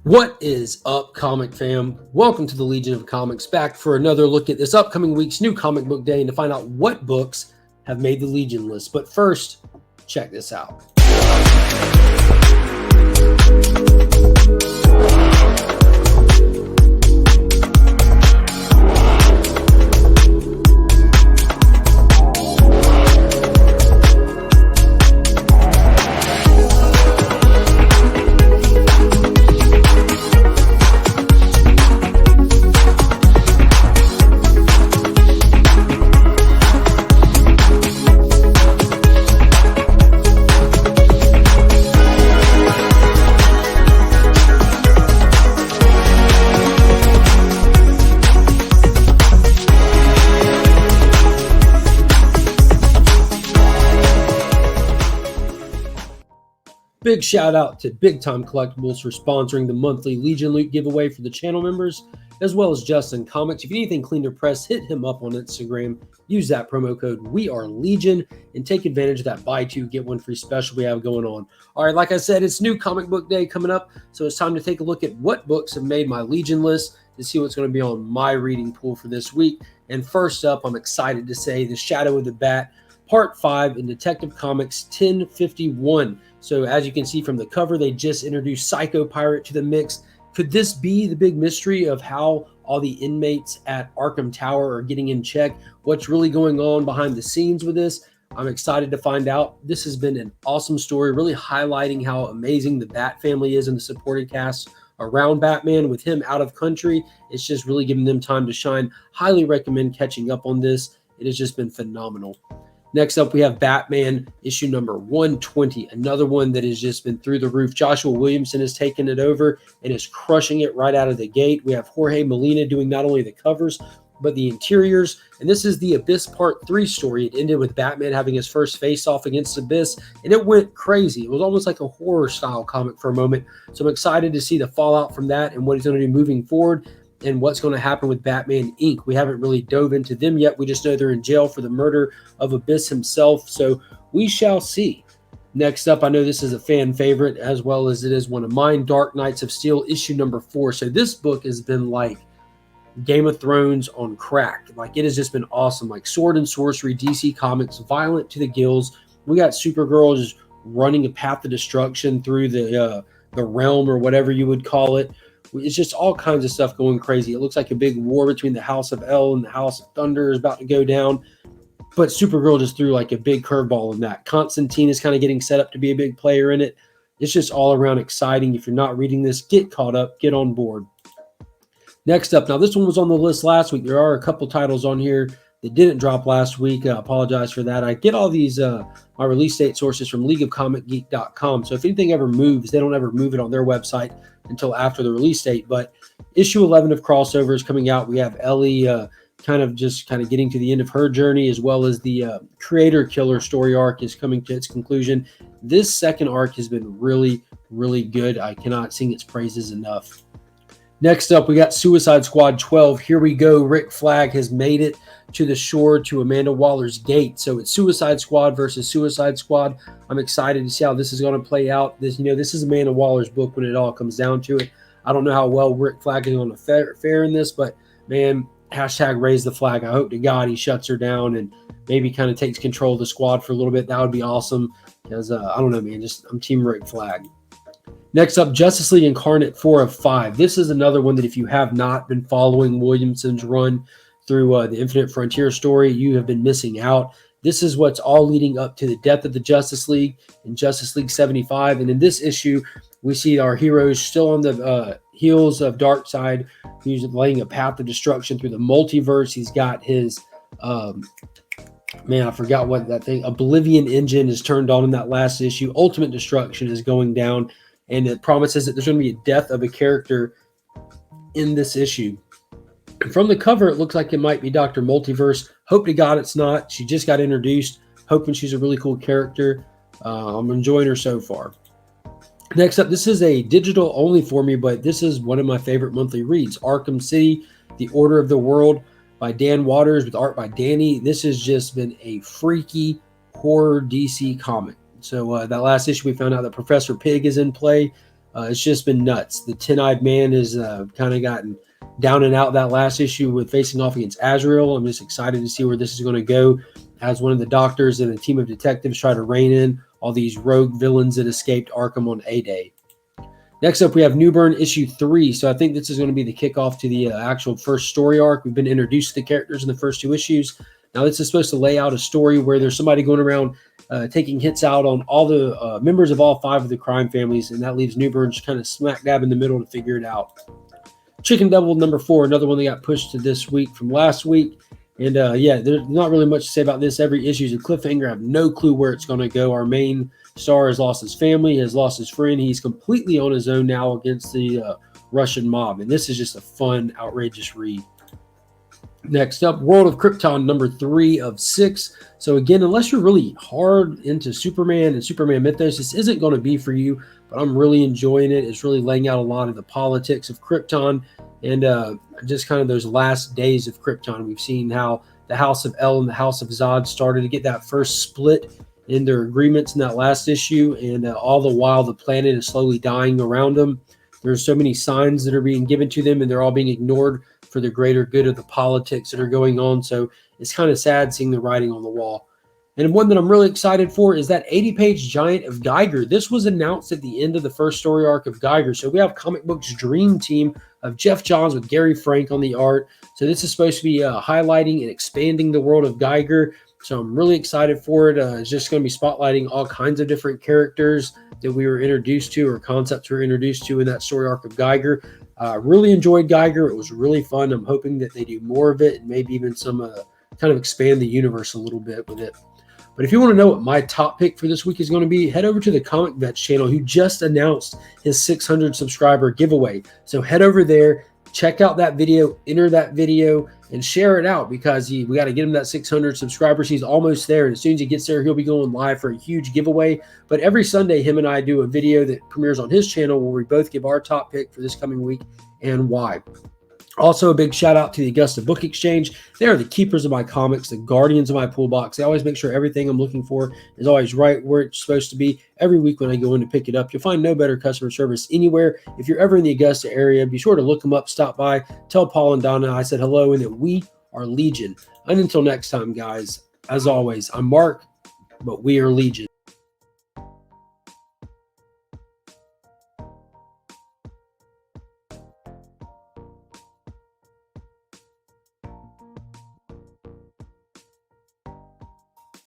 What is up, comic fam? Welcome to the Legion of Comics, back for another look at this upcoming week's new comic book day and to find out what books have made the Legion list. But first, check this out. Big shout out to Big Time Collectibles for sponsoring the monthly Legion Loot giveaway for the channel members, as well as Justin Comics. If you need anything clean to press, hit him up on Instagram. Use that promo code WeAreLegion and take advantage of that buy two, get one free special we have going on. All right, like I said, it's new comic book day coming up, so it's time to take a look at what books have made my Legion list to see what's going to be on my reading pool for this week. And first up, I'm excited to say The Shadow of the Bat, Part 5 in Detective Comics 1051. So as you can see from the cover, they just introduced Psycho Pirate to the mix. Could this be the big mystery of how all the inmates at Arkham Tower are getting in check? What's really going on behind the scenes with this? I'm excited to find out. This has been an awesome story, really highlighting how amazing the Bat family is and the supporting cast around Batman. With him out of country, it's just really giving them time to shine. Highly recommend catching up on this. It has just been phenomenal. Next up, we have Batman issue number 120, another one that has just been through the roof. Joshua Williamson has taken it over and is crushing it right out of the gate. We have Jorge Molina doing not only the covers, but the interiors. And this is the Abyss Part 3 story. It ended with Batman having his first face-off against Abyss, and it went crazy. It was almost like a horror-style comic for a moment. So I'm excited to see the fallout from that and what he's going to do moving forward, and what's going to happen with Batman Inc. We haven't really dove into them yet. We just know they're in jail for the murder of Abyss himself, so we shall see. Next up, I know this is a fan favorite as well as it is one of mine, Dark Knights of Steel issue number 4. So this book has been like Game of Thrones on crack. Like, it has just been awesome. Like sword and sorcery, DC Comics, violent to the gills. We got Supergirl just running a path of destruction through the realm, or whatever you would call it. It's just all kinds of stuff going crazy. It looks like a big war between the House of El and the House of Thunder is about to go down. But Supergirl just threw like a big curveball in that. Constantine is kind of getting set up to be a big player in it. It's just all around exciting. If you're not reading this, get caught up, get on board. Next up, now this one was on the list last week. There are a couple titles on here that didn't drop last week. I apologize for that. I get all these my release date sources from leagueofcomicgeek.com. So if anything ever moves, they don't ever move it on their website until after the release date. But issue 11 of Crossover is coming out. We have Ellie kind of getting to the end of her journey, as well as the Creator Killer story arc is coming to its conclusion. This second arc has been really, really good. I cannot sing its praises enough. Next up, we got Suicide Squad 12. Here we go. Rick Flag has made it to the shore, to Amanda Waller's gate. So it's Suicide Squad versus Suicide Squad. I'm excited to see how this is going to play out. This is Amanda Waller's book when it all comes down to it. I don't know how well Rick Flag is going to fare in this, but man, hashtag raise the flag. I hope to God he shuts her down and maybe kind of takes control of the squad for a little bit. That would be awesome, because I don't know, man, I'm team Rick Flag. Next up, Justice League Incarnate 4 of 5. This is another one that if you have not been following Williamson's run through the Infinite Frontier story, you have been missing out. This is what's all leading up to the death of the Justice League in Justice League 75. And in this issue, we see our heroes still on the heels of Darkseid, who's laying a path of destruction through the multiverse. He's got his, I forgot what that thing, Oblivion engine is turned on in that last issue. Ultimate destruction is going down, and it promises that there's going to be a death of a character in this issue. From the cover, it looks like it might be Dr. Multiverse. Hope to God it's not. She just got introduced. Hoping she's a really cool character. I'm enjoying her so far. Next up, this is a digital only for me, but this is one of my favorite monthly reads. Arkham City, The Order of the World by Dan Waters with art by Danny. This has just been a freaky horror DC comic. So that last issue, we found out that Professor Pig is in play. It's just been nuts. The 10-eyed man has kind of gotten down and out that last issue with facing off against Azrael. I'm just excited to see where this is going to go as one of the doctors and a team of detectives try to rein in all these rogue villains that escaped Arkham on A-Day. Next up, we have New Bern issue 3. So I think this is going to be the kickoff to the actual first story arc. We've been introduced to the characters in the first 2 issues. Now this is supposed to lay out a story where there's somebody going around taking hits out on all the members of all 5 of the crime families, and that leaves New Bern just kind of smack dab in the middle to figure it out. Chicken Devil number 4, another one that got pushed to this week from last week. And yeah, there's not really much to say about this. Every issue is a cliffhanger. I have no clue where it's going to go. Our main star has lost his family, has lost his friend. He's completely on his own now against the Russian mob. And this is just a fun, outrageous read. Next up, World of Krypton number 3 of 6. So again, unless you're really hard into Superman and Superman mythos, this isn't going to be for you, but I'm really enjoying it. It's really laying out a lot of the politics of Krypton and just kind of those last days of Krypton. We've seen how the House of El and the House of Zod started to get that first split in their agreements in that last issue, and all the while the planet is slowly dying around them. There's so many signs that are being given to them, and they're all being ignored for the greater good of the politics that are going on. So it's kind of sad seeing the writing on the wall. And one that I'm really excited for is that 80-page giant of Geiger. This was announced at the end of the first story arc of Geiger. So we have Comic Book's dream team of Jeff Johns with Gary Frank on the art. So this is supposed to be highlighting and expanding the world of Geiger. So I'm really excited for it. It's just going to be spotlighting all kinds of different characters that we were introduced to or concepts we were introduced to in that story arc of Geiger. Really enjoyed Geiger. It was really fun. I'm hoping that they do more of it and maybe even some kind of expand the universe a little bit with it. But if you want to know what my top pick for this week is going to be, head over to the Comic Vets channel, who just announced his 600 subscriber giveaway. So head over there, check out that video, enter that video, and share it out, because we got to get him that 600 subscribers. He's almost there, and as soon as he gets there, he'll be going live for a huge giveaway. But every Sunday, him and I do a video that premieres on his channel where we both give our top pick for this coming week and why. Also, a big shout out to the Augusta Book Exchange. They are the keepers of my comics, the guardians of my pool box. They always make sure everything I'm looking for is always right where it's supposed to be. Every week when I go in to pick it up, you'll find no better customer service anywhere. If you're ever in the Augusta area, be sure to look them up, stop by, tell Paul and Donna I said hello and that we are Legion. And until next time, guys, as always, I'm Mark, but we are Legion.